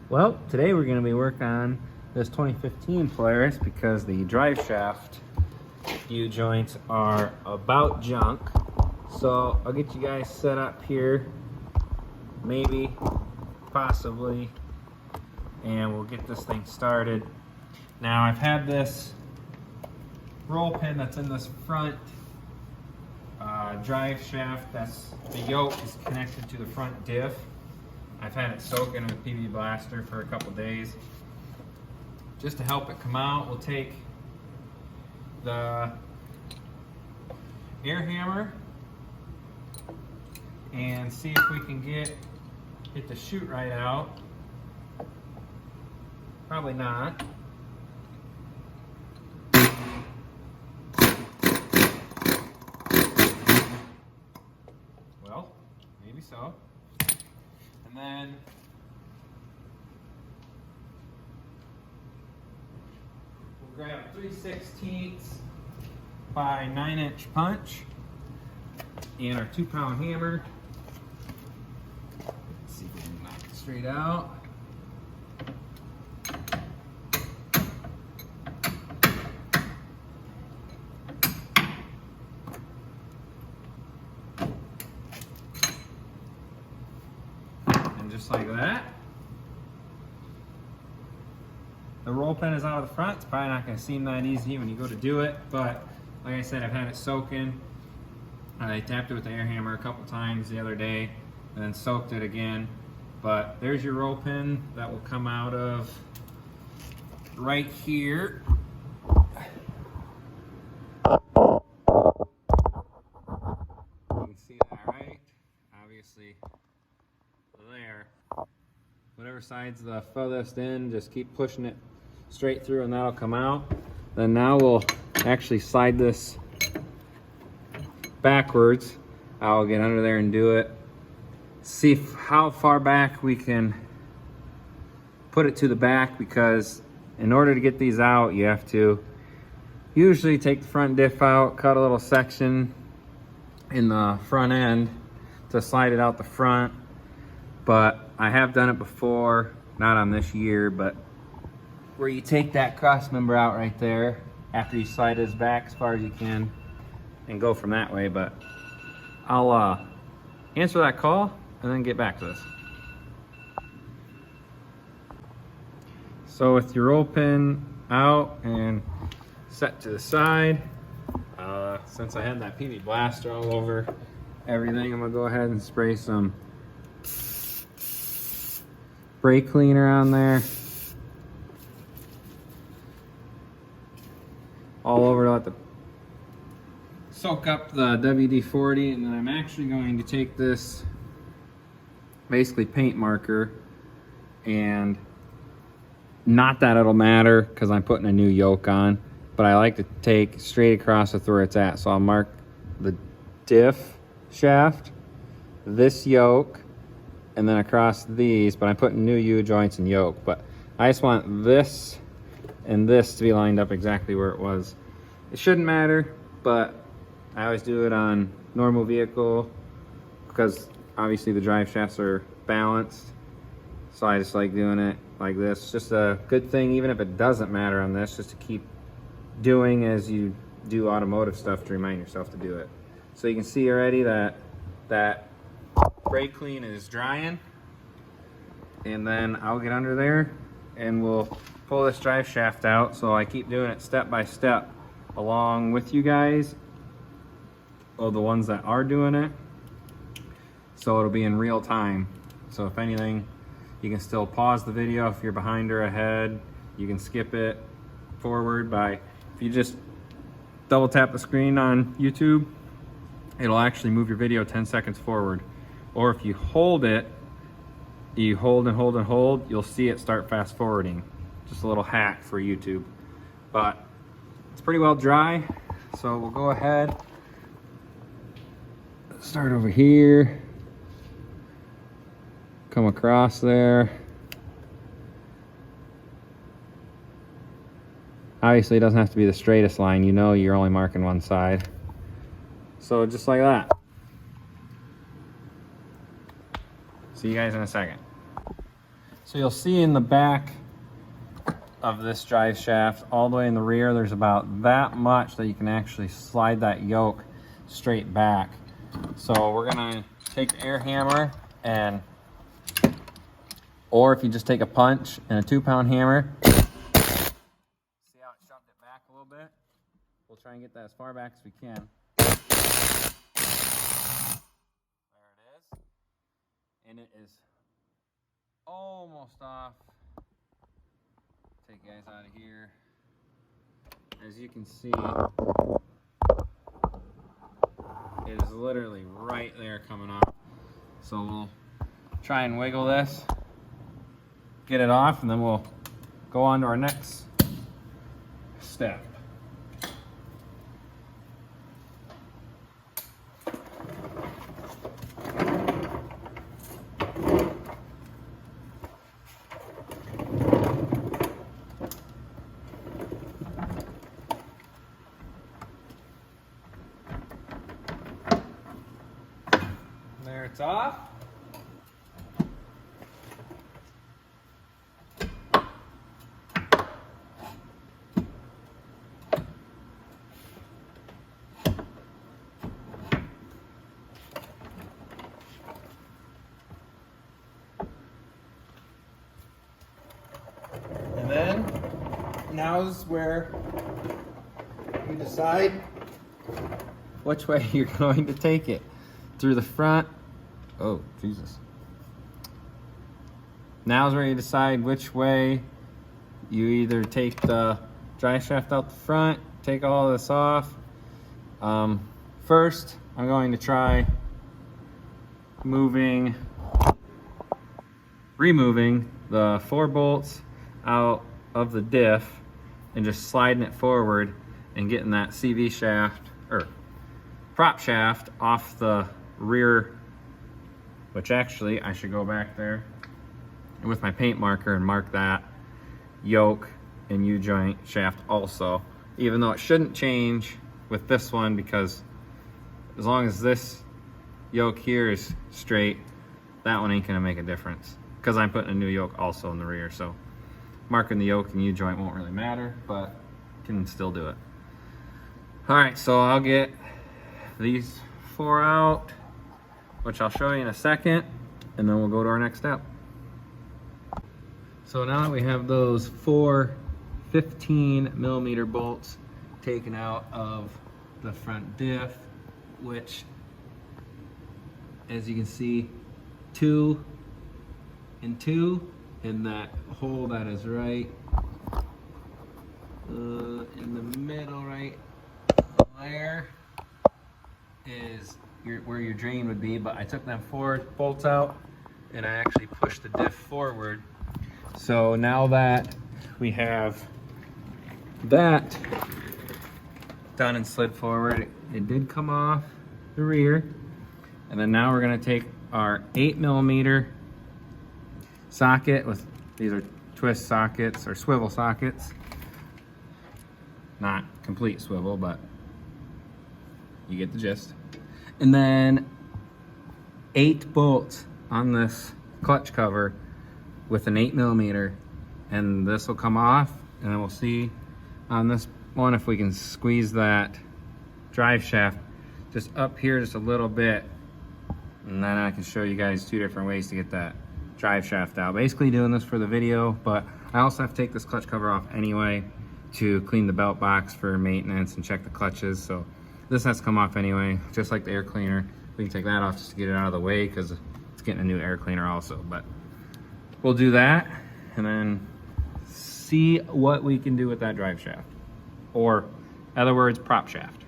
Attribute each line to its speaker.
Speaker 1: Well, today we're going to be working on this 2015 Polaris because the drive shaft U joints are about junk. So I'll get you guys set up here, maybe, possibly, and we'll get this thing started. Now I've had this roll pin that's in this front drive shaft, the yoke is connected to the front diff. I've had it soaking with PB Blaster for a couple days. Just to help it come out, we'll take the air hammer and see if we can get it to shoot right out. Probably not. Well, maybe so. And then we'll grab a 3/16 by 9-inch punch and our 2-pound hammer. Let's see if we can knock it straight out. Just like that. The roll pin is out of the front. It's probably not going to seem that easy when you go to do it, but like I said, I've had it soaking. I tapped it with the air hammer a couple times the other day and then soaked it again. But there's your roll pin that will come out of right here. You can see that, right? Obviously there. Whatever side's the furthest in, just keep pushing it straight through and that'll come out. Then now we'll actually slide this backwards. I'll get under there and do it. See how far back we can put it to the back, because in order to get these out, you have to usually take the front diff out, cut a little section in the front end to slide it out the front. But I have done it before, not on this year, but where you take that cross member out right there after you slide his back as far as you can and go from that way. But I'll answer that call and then get back to this. So with your roll pin out and set to the side, since I had that PB Blaster all over everything, I'm gonna go ahead and spray some brake cleaner on there, all over to let the soak up the WD-40. And then I'm actually going to take this basically paint marker, and not that it'll matter because I'm putting a new yoke on, but I like to take straight across with where it's at. So I'll mark the diff shaft, this yoke, and then across these, but I'm putting new U joints and yoke. But I just want this and this to be lined up exactly where it was. It shouldn't matter, but I always do it on normal vehicle because obviously the drive shafts are balanced. So I just like doing it like this. Just a good thing, even if it doesn't matter on this, just to keep doing as you do automotive stuff to remind yourself to do it. So you can see already that brake clean is drying, and then I'll get under there and we'll pull this drive shaft out. So I keep doing it step by step along with you guys, or the ones that are doing it, so it'll be in real time. So if anything, you can still pause the video if you're behind or ahead. You can skip it forward by, if you just double tap the screen on YouTube, it'll actually move your video 10 seconds forward. Or if you hold it, you hold and hold and hold, you'll see it start fast forwarding. Just a little hack for YouTube. But it's pretty well dry, so we'll go ahead, start over here, come across there. Obviously it doesn't have to be the straightest line, you know you're only marking one side. So just like that. See you guys in a second. So you'll see in the back of this drive shaft, all the way in the rear, there's about that much that you can actually slide that yoke straight back. So we're gonna take the air hammer and, or if you just take a punch and a 2-pound hammer, see how it shoved it back a little bit? We'll try and get that as far back as we can. There it is. And it is almost off. Take you guys out of here. As you can see, it is literally right there coming off. So we'll try and wiggle this, get it off, and then we'll go on to our next step. There, it's off. And then, now's where you decide which way you're going to take it. Through the front. Oh, Jesus. Now's where you decide which way you either take the drive shaft out the front, take all this off. First, I'm going to try removing the 4 bolts out of the diff and just sliding it forward and getting that CV shaft, or prop shaft, off the rear, which actually I should go back there with my paint marker and mark that yoke and U-joint shaft also, even though it shouldn't change with this one, because as long as this yoke here is straight, that one ain't gonna make a difference, because I'm putting a new yoke also in the rear. So marking the yoke and U-joint won't really matter, but can still do it. All right, so I'll get these 4 out, which I'll show you in a second, and then we'll go to our next step. So now that we have those 4 15mm bolts taken out of the front diff, which, as you can see, 2 and 2 in that hole that is right in the middle, right there, is where your drain would be. But I took them 4 bolts out and I actually pushed the diff forward. So now that we have that done and slid forward, it did come off the rear. And then now we're going to take our 8mm socket, with these are twist sockets or swivel sockets, not complete swivel, but you get the gist. And then 8 bolts on this clutch cover with an 8mm, and this will come off, and then we'll see on this one if we can squeeze that drive shaft just up here just a little bit, and then I can show you guys 2 different ways to get that drive shaft out. Basically doing this for the video, but I also have to take this clutch cover off anyway to clean the belt box for maintenance and check the clutches. So this has to come off anyway, just like the air cleaner. We can take that off just to get it out of the way, because it's getting a new air cleaner also. But we'll do that and then see what we can do with that drive shaft, or in other words, prop shaft.